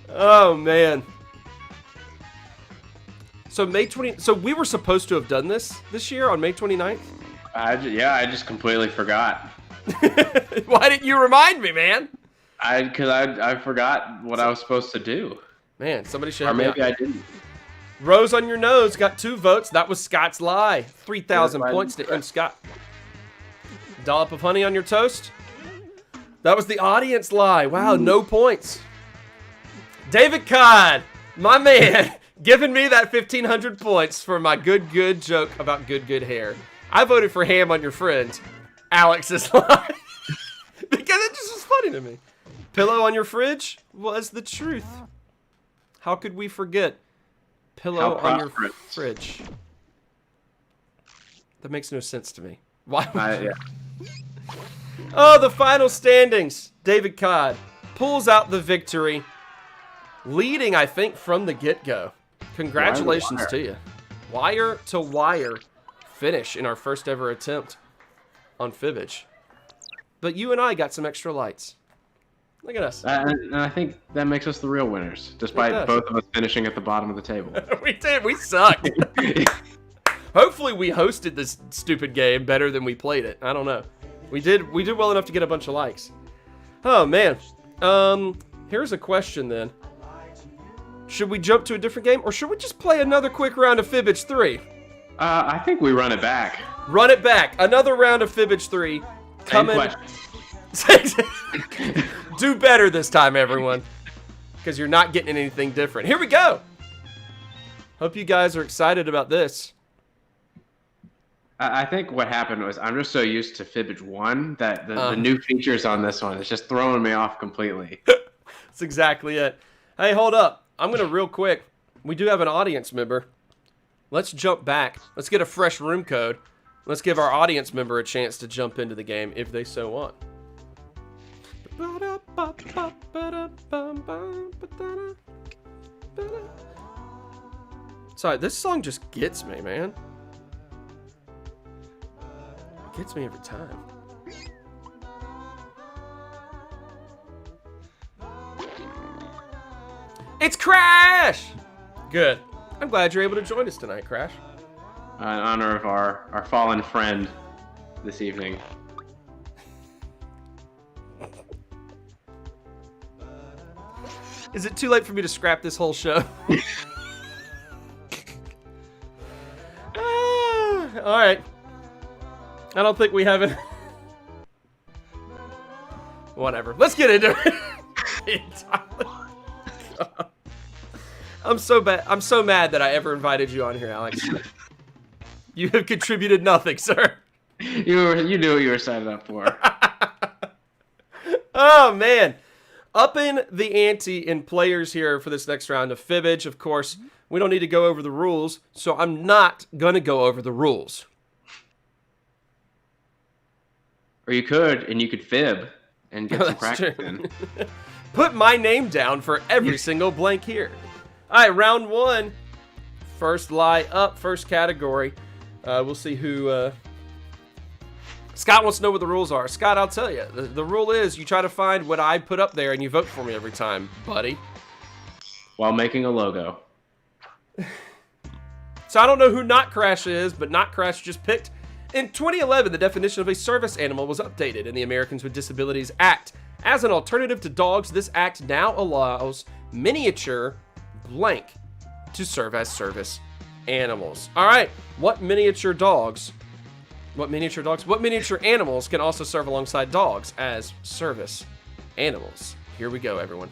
B: Oh, man. So May 20. So we were supposed to have done this year on May 29th?
C: I just completely forgot.
B: Why didn't you remind me, man?
C: Because I forgot what I was supposed to do.
B: Man, somebody should
C: Or
B: have
C: maybe I didn't.
B: Rose on your nose got 2 votes. That was Scott's lie. 3,000
C: Yeah,
B: points to M. Scott. Dollop of honey on your toast. That was the audience lie. Wow, no points. David Codd, my man, giving me that 1,500 points for my good joke about good hair. I voted for ham on your friend. Alex's lie. Because it just was funny to me. Pillow on your fridge was the truth. How could we forget? Pillow on your fridge. That makes no sense to me. Why?
C: Yeah.
B: Oh, the final standings. David Codd pulls out the victory, leading, I think, from the get-go. Congratulations to you. Wire to wire finish in our first ever attempt on fibbage. But you and I got some extra lights. Look at us.
C: And I think that makes us the real winners, despite both of us finishing at the bottom of the table.
B: We did. We sucked. Hopefully we hosted this stupid game better than we played it. I don't know. We did well enough to get a bunch of likes. Oh, man. Here's a question, then. Should we jump to a different game, or should we just play another quick round of Fibbage 3?
C: I think we run it back.
B: Run it back. Another round of Fibbage 3. Coming. Do better this time, everyone. Because you're not getting anything different. Here we go. Hope you guys are excited about this.
C: I think what happened was I'm just so used to Fibbage 1 that the new features on this one is just throwing me off completely.
B: That's exactly it. Hey, hold up. I'm going to real quick. We do have an audience member. Let's jump back. Let's get a fresh room code. Let's give our audience member a chance to jump into the game if they so want. Sorry, this song just gets me, man. It gets me every time. It's Crash! Good. I'm glad you're able to join us tonight, Crash.
C: In honor of our fallen friend this evening.
B: Is it too late for me to scrap this whole show? All right. I don't think we have it. Whatever. Let's get into it. I'm so bad. I'm so mad that I ever invited you on here, Alex. You have contributed nothing, sir.
C: You knew what you were signing up for.
B: Oh man. Upping the ante in players here for this next round of Fibbage. Of course, we don't need to go over the rules, so I'm not going to go over the rules.
C: Or you could fib and get some practice in.
B: Put my name down for every single blank here. All right, round one. First lie up, first category. We'll see who... Scott wants to know what the rules are. Scott, I'll tell you. The rule is you try to find what I put up there and you vote for me every time, buddy.
C: While making a logo.
B: So I don't know who Not Crash is, but Not Crash just picked. In 2011, the definition of a service animal was updated in the Americans with Disabilities Act. As an alternative to dogs, this act now allows miniature blank to serve as service animals. All right, what miniature animals can also serve alongside dogs as service animals? Here we go, everyone.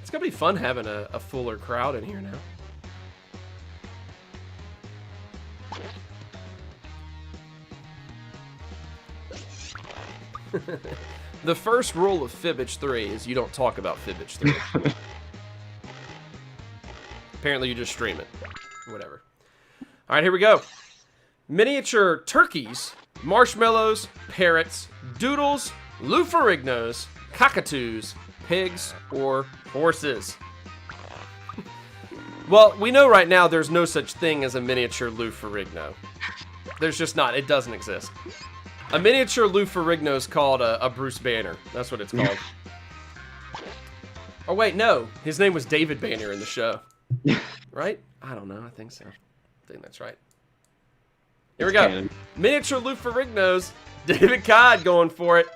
B: It's gonna be fun having a fuller crowd in here now. The first rule of Fibbage 3 is you don't talk about Fibbage 3. Apparently you just stream it. Whatever. Alright, here we go. Miniature turkeys, marshmallows, parrots, doodles, lufarignos, cockatoos, pigs, or horses. Well, we know right now there's no such thing as a miniature lufarigno. There's just not. It doesn't exist. A miniature lufarigno is called a Bruce Banner. That's what it's called. Oh, wait, no. His name was David Banner in the show. Right? I don't know. I think so. I think that's right. Here we go.
C: Canon.
B: Miniature lufarignos. David Codd going for it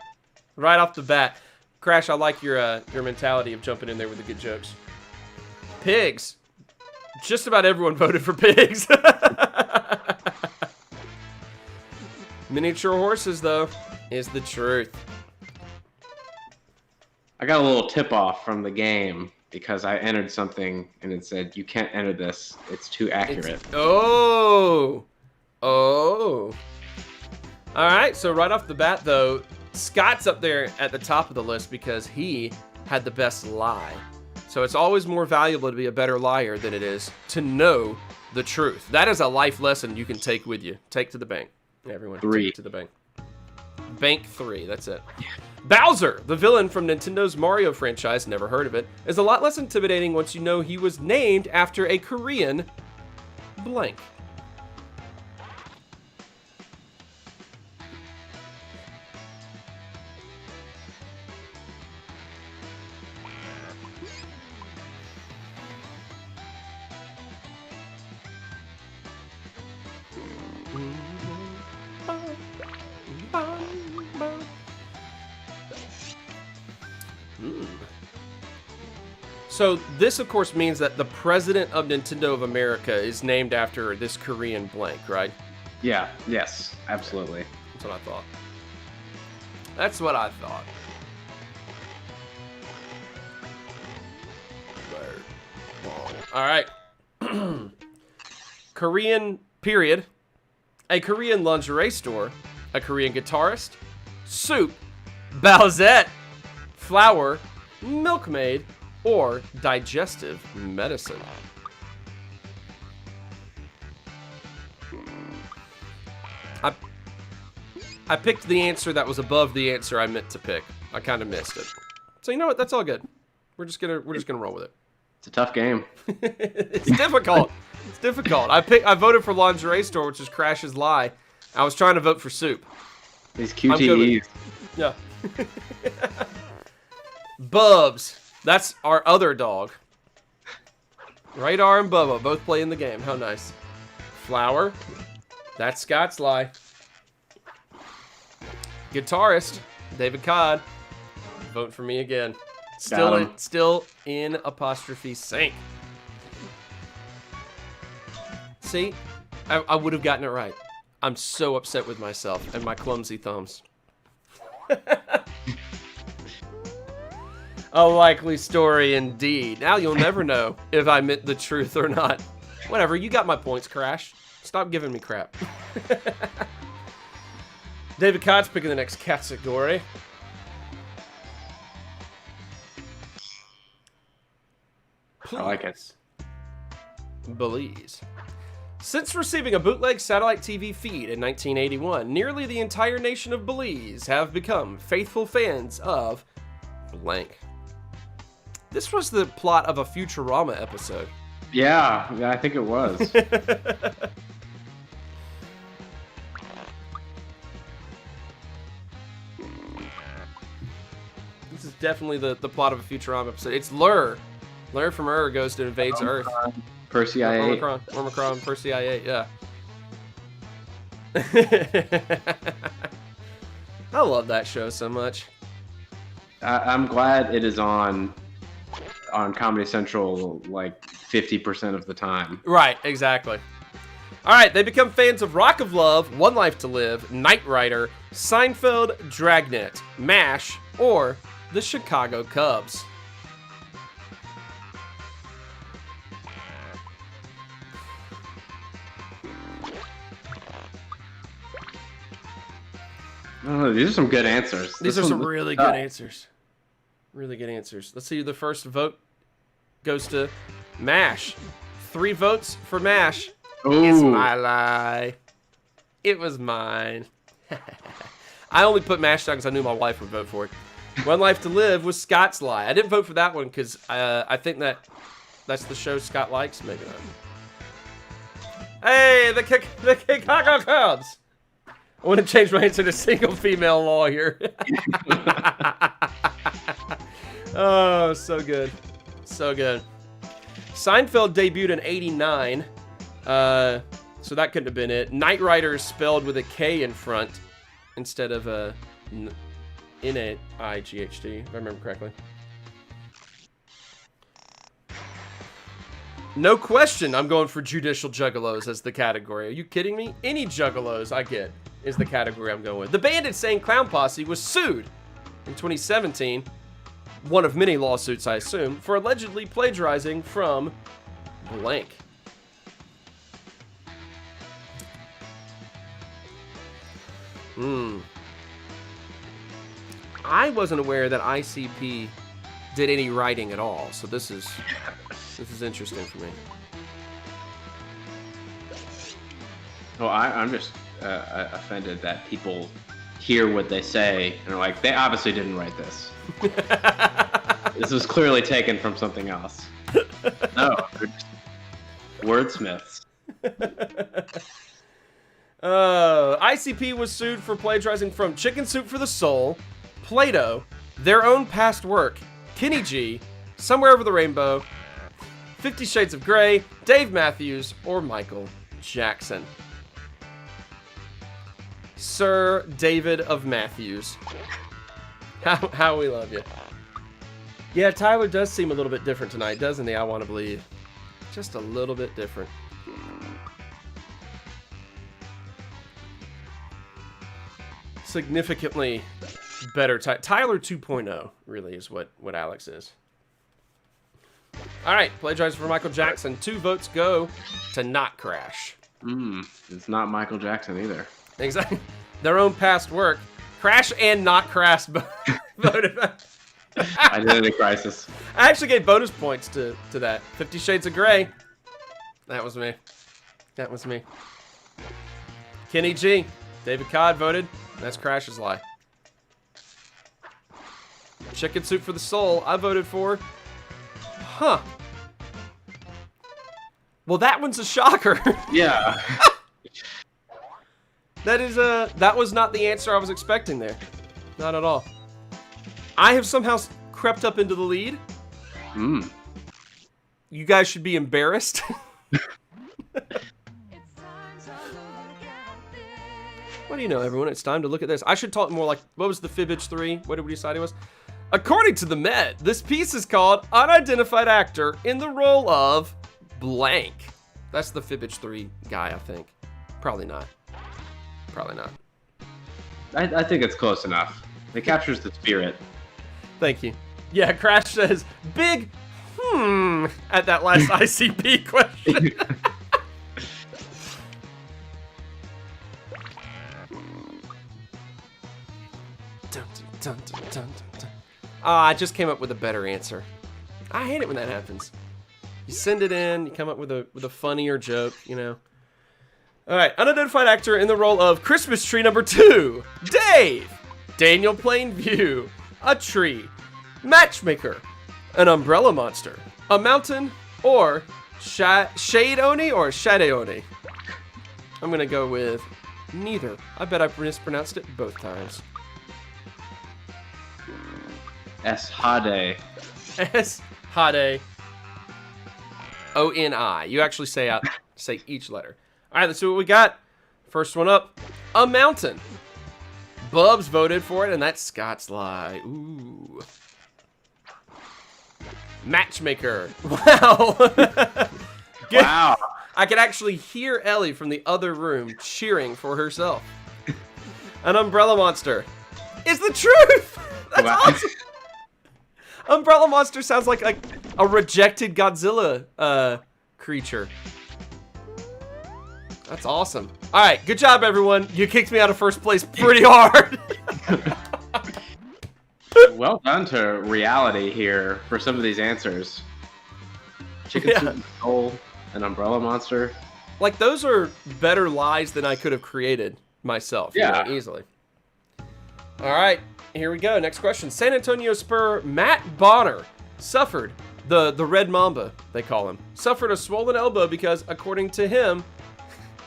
B: right off the bat. Crash, I like your mentality of jumping in there with the good jokes. Pigs. Just about everyone voted for pigs. Miniature horses, though, is the truth.
C: I got a little tip-off from the game because I entered something and it said, you can't enter this. It's too accurate.
B: Oh. All right, so right off the bat, though, Scott's up there at the top of the list because he had the best lie. So it's always more valuable to be a better liar than it is to know the truth. That is a life lesson you can take with you. Take to the bank. Everyone,
C: 3.
B: Take it to the bank. Bank 3, that's it. Bowser, the villain from Nintendo's Mario franchise, never heard of it, is a lot less intimidating once you know he was named after a Korean blank. So this, of course, means that the president of Nintendo of America is named after this Korean blank, right?
C: Yeah, yes, absolutely.
B: That's what I thought. That's what I thought. All right. Korean period. A Korean lingerie store. A Korean guitarist. Soup. Bowsette. Flour. Milkmaid. Or digestive medicine. I picked the answer that was above the answer I meant to pick. I kind of missed it. So you know what? That's all good. We're just gonna roll with it.
C: It's a tough game.
B: It's difficult. It's difficult. I voted for Lingerie Store, which is Crash's Lie. I was trying to vote for Soup.
C: These QTEs.
B: Yeah. Bubs. That's our other dog. Radar and Bubba both play in the game. How nice. Flower. That's Scott's Lie. Guitarist. David Codd. Vote for me again. Still in apostrophe sync. See? I would have gotten it right. I'm so upset with myself and my clumsy thumbs. A likely story indeed. Now you'll never know if I meant the truth or not. Whatever, you got my points, Crash. Stop giving me crap. David Codd's picking the next category.
C: I like it.
B: Belize. Since receiving a bootleg satellite TV feed in 1981, nearly the entire nation of Belize have become faithful fans of blank. This was the plot of a Futurama episode.
C: Yeah, I think it was.
B: This is definitely the plot of a Futurama episode. It's Lur. Lur from goes to invades Earth.
C: Percy I-8.
B: Omicron, Percy I-8, yeah. I love that show so much.
C: I'm glad it is on Comedy Central like 50% of the time.
B: Right, exactly. All right, they become fans of Rock of Love, One Life to Live, Knight Rider, Seinfeld, Dragnet, MASH, or the Chicago Cubs.
C: Oh, these are some good answers.
B: These are some really good answers. Really good answers. Let's see. The first vote goes to MASH. 3 votes for MASH.
C: Ooh.
B: It's my lie. It was mine. I only put MASH down because I knew my wife would vote for it. One Life to Live was Scott's lie. I didn't vote for that one because I think that's the show Scott likes. Maybe not. Hey, the Chicago Cubs. I want to change my answer to single female lawyer. Oh, so good. So good. Seinfeld debuted in '89. So that couldn't have been it. Knight Rider is spelled with a K in front instead of a N-A-I-G-H-T, if I remember correctly. No question, I'm going for judicial juggalos as the category. Are you kidding me? Any juggalos I get is the category I'm going with. The band Insane Clown Posse was sued in 2017, one of many lawsuits I assume, for allegedly plagiarizing from blank. I wasn't aware that ICP did any writing at all, so this is interesting for me.
C: Well, I'm just offended that people hear what they say and are like, they obviously didn't write this. This was clearly taken from something else. No, they're just wordsmiths.
B: ICP was sued for plagiarizing from Chicken Soup for the Soul, Plato, Their Own Past Work, Kenny G, Somewhere Over the Rainbow, 50 Shades of Grey, Dave Matthews, or Michael Jackson. Sir David of Matthews. How we love you. Yeah, Tyler does seem a little bit different tonight, doesn't he? I want to believe. Just a little bit different. Significantly better. Tyler 2.0 really is what Alex is. All right, plagiarize for Michael Jackson. 2 votes go to Not Crash.
C: It's not Michael Jackson either.
B: Exactly. Their Own Past Work. Crash and Not Crash voted.
C: Identity Crisis.
B: I actually gave bonus points to that. 50 Shades of Grey. That was me. That was me. Kenny G. David Codd voted That's Crash's lie. Chicken soup for the soul. I voted for. Huh. Well, that one's a shocker.
C: Yeah.
B: That was not the answer I was expecting there. Not at all. I have somehow crept up into the lead. You guys should be embarrassed. What do you know, everyone? It's time to look at this. I should talk more like, what was the Fibbage 3? What did we decide it was? According to the Met, this piece is called Unidentified Actor in the Role of Blank. That's the Fibbage 3 guy, I think. Probably not. Probably not.
C: I think it's close enough. It captures the spirit.
B: Thank you. Yeah, Crash says, big at that last ICP question. I just came up with a better answer. I hate it when that happens. You send it in, you come up with a funnier joke, you know. All right, unidentified actor in the role of Christmas tree number 2, Dave, Daniel Plainview, a tree, matchmaker, an umbrella monster, a mountain, or shade oni or shade oni. I'm gonna go with neither. I bet I mispronounced it both times.
C: howdy.
B: howdy. O-N-I. You actually say each letter. All right, let's see what we got. First one up, a mountain. Bubs voted for it, and that's Scott's lie. Ooh. Matchmaker. Wow.
C: Wow.
B: I could actually hear Ellie from the other room cheering for herself. An umbrella monster is the truth. That's awesome. Umbrella monster sounds like a rejected Godzilla creature. That's awesome. All right, good job, everyone. You kicked me out of first place pretty hard.
C: Well done to reality here for some of these answers. Chicken soup and soul, an umbrella monster.
B: Like, those are better lies than I could have created myself.
C: Yeah.
B: You know, easily. All right, here we go. Next question. San Antonio Spur Matt Bonner suffered, the Red Mamba, they call him, suffered a swollen elbow because, according to him,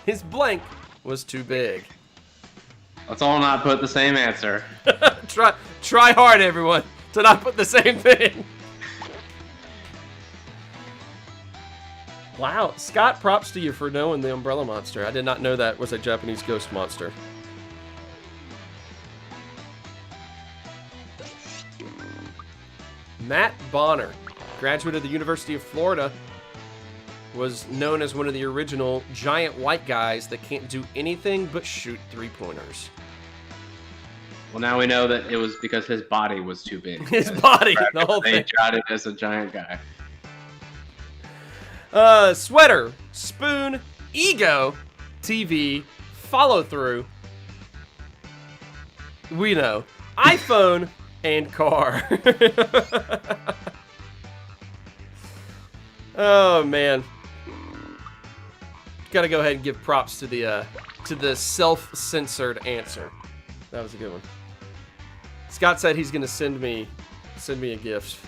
B: his blank was too big.
C: Let's all not put the same answer.
B: Try hard, everyone, to not put the same thing. Wow, Scott, props to you for knowing the umbrella monster. I did not know that was a Japanese ghost monster. Matt Bonner, graduate of the University of Florida, was known as one of the original giant white guys that can't do anything but shoot three-pointers.
C: Well, now we know that it was because his body was too big.
B: His body, the whole
C: they
B: thing.
C: tried it as a giant guy.
B: Sweater, spoon, ego, TV, follow through. We know. iPhone and car. Oh man. Gotta go ahead and give props to the self-censored answer. That was a good one. Scott said he's gonna send me a gift.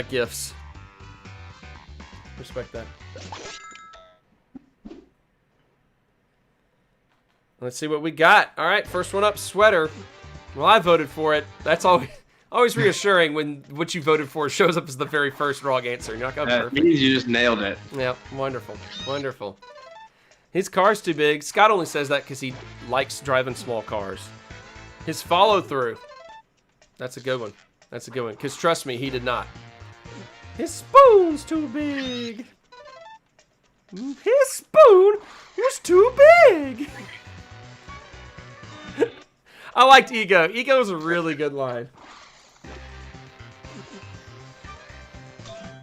B: Gifts. Respect that. Let's see what we got. All right, first one up, sweater. Well, I voted for it. That's always reassuring when what you voted for shows up as the very first wrong answer. You're like, oh,
C: That
B: perfect.
C: means you just nailed it.
B: Yeah, wonderful, wonderful. His car's too big. Scott only says that because he likes driving small cars. His follow through. That's a good one. That's a good one. Because trust me, he did not. His spoon's too big. His spoon was too big. I liked ego. Ego is a really good line.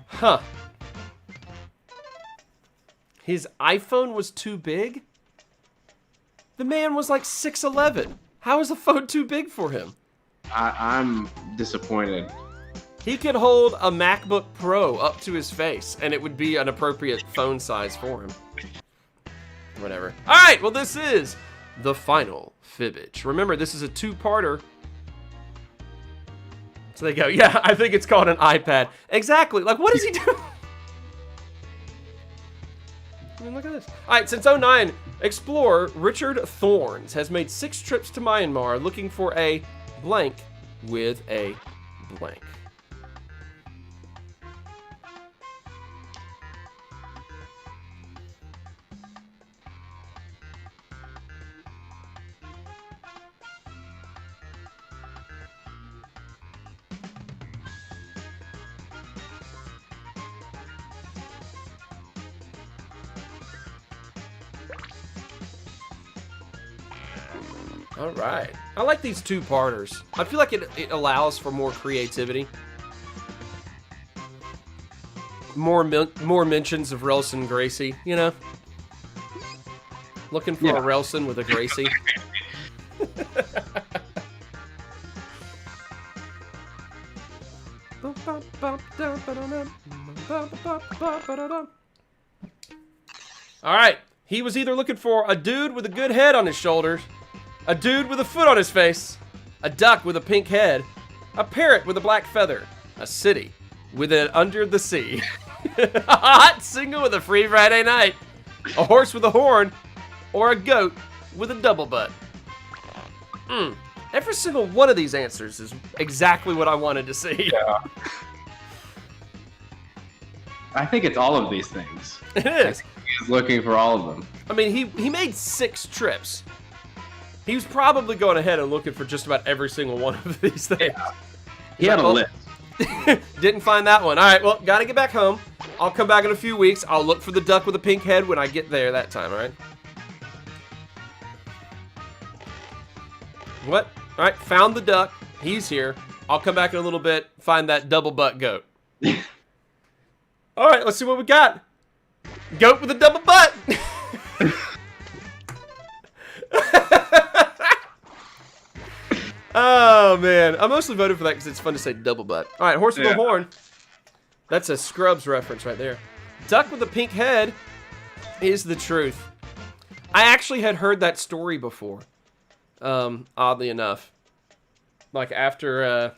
B: Huh. His iPhone was too big? The man was like 6'11". How is the phone too big for him?
C: I'm disappointed.
B: He could hold a MacBook Pro up to his face, and it would be an appropriate phone size for him. Whatever. All right, well, this is the final fibbage. Remember, this is a two-parter. So they go, yeah, I think it's called an iPad. Exactly. Like, what is he doing? I mean, look at this. All right, since '09, explorer Richard Thorns has made 6 trips to Myanmar looking for a blank with a blank. All right. I like these two-parters. I feel like it allows for more creativity. More mentions of Relson Gracie, you know? Looking for a Relson with a Gracie. All right. He was either looking for a dude with a good head on his shoulders, a dude with a foot on his face, a duck with a pink head, a parrot with a black feather, a city with an under the sea, a hot single with a free Friday night, a horse with a horn, or a goat with a double butt. Every single one of these answers is exactly what I wanted to see.
C: Yeah. I think it's all of these things.
B: It is.
C: He's looking for all of them.
B: I mean, he made 6 trips. He was probably going ahead and looking for just about every single one of these things.
C: Yeah. He had a list.
B: Didn't find that one. All right, well, gotta get back home. I'll come back in a few weeks. I'll look for the duck with the pink head when I get there that time, all right? What? All right, found the duck. He's here. I'll come back in a little bit, find that double butt goat. All right, let's see what we got. Goat with a double butt. Oh, man. I mostly voted for that because it's fun to say double butt. All right, horse with a horn. That's a Scrubs reference right there. Duck with a pink head is the truth. I actually had heard that story before, oddly enough. Like after,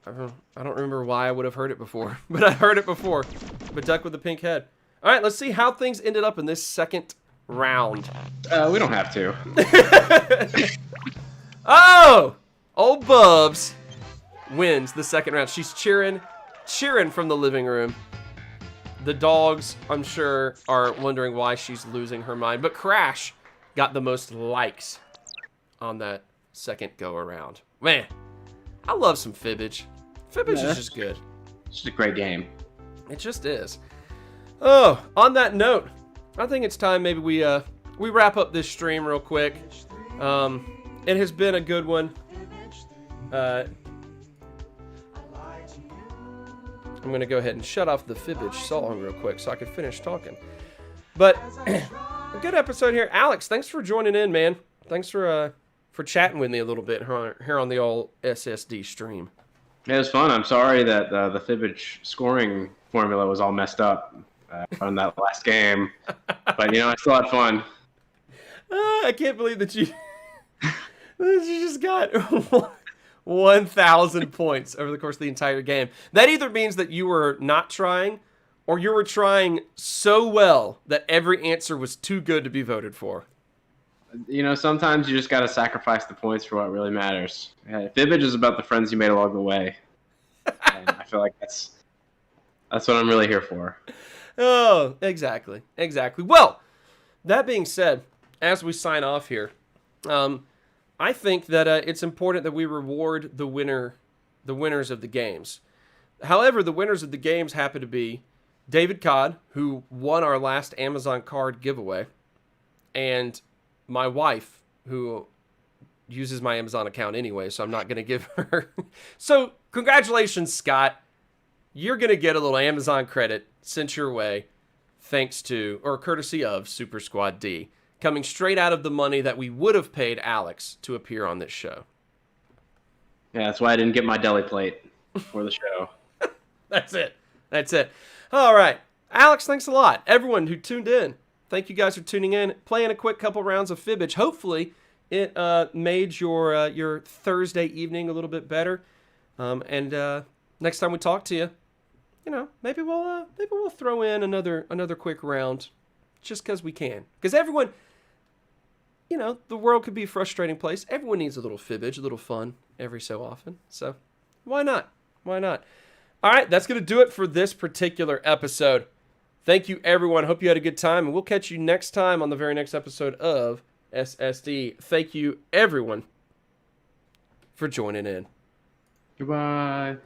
B: I don't remember why I would have heard it before, but I heard it before. But duck with a pink head. All right, let's see how things ended up in this second round.
C: We don't have to.
B: Oh! Old Bubs wins the second round. She's cheering from the living room. The dogs, I'm sure, are wondering why she's losing her mind. But Crash got the most likes on that second go-around. Man, I love some fibbage. Fibbage is just good.
C: It's just a great game.
B: It just is. Oh, on that note, I think it's time maybe we wrap up this stream real quick. It has been a good one. I'm going to go ahead and shut off the fibbage song real quick so I can finish talking. But a good episode here. Alex, thanks for joining in, man. Thanks for chatting with me a little bit here on the old SSD stream.
C: It was fun. I'm sorry that the fibbage scoring formula was all messed up on that last game. But, I still had fun.
B: I can't believe that you just got 1,000 points over the course of the entire game. That either means that you were not trying, or you were trying so well that every answer was too good to be voted for.
C: Sometimes you just got to sacrifice the points for what really matters. Fibbage is about the friends you made along the way. And I feel like that's what I'm really here for.
B: Oh, exactly. Well, that being said, as we sign off here, I think that it's important that we reward the winners of the games. However, the winners of the games happen to be David Codd, who won our last Amazon card giveaway, and my wife, who uses my Amazon account anyway, so I'm not going to give her. So, congratulations, Scott. You're going to get a little Amazon credit sent your way, thanks to, or courtesy of, Super Squad D, coming straight out of the money that we would have paid Alex to appear on this show.
C: Yeah, that's why I didn't get my deli plate for the show.
B: That's it. All right. Alex, thanks a lot. Everyone who tuned in, Thank you guys for tuning in, playing a quick couple rounds of Fibbage. Hopefully, it made your Thursday evening a little bit better. And next time we talk to you, maybe we'll throw in another quick round, just because we can. Because everyone, the world could be a frustrating place. Everyone needs a little Fibbage, a little fun every so often. So why not? Why not? All right, that's going to do it for this particular episode. Thank you, everyone. Hope you had a good time, and we'll catch you next time on the very next episode of SSD. Thank you, everyone, for joining in.
C: Goodbye.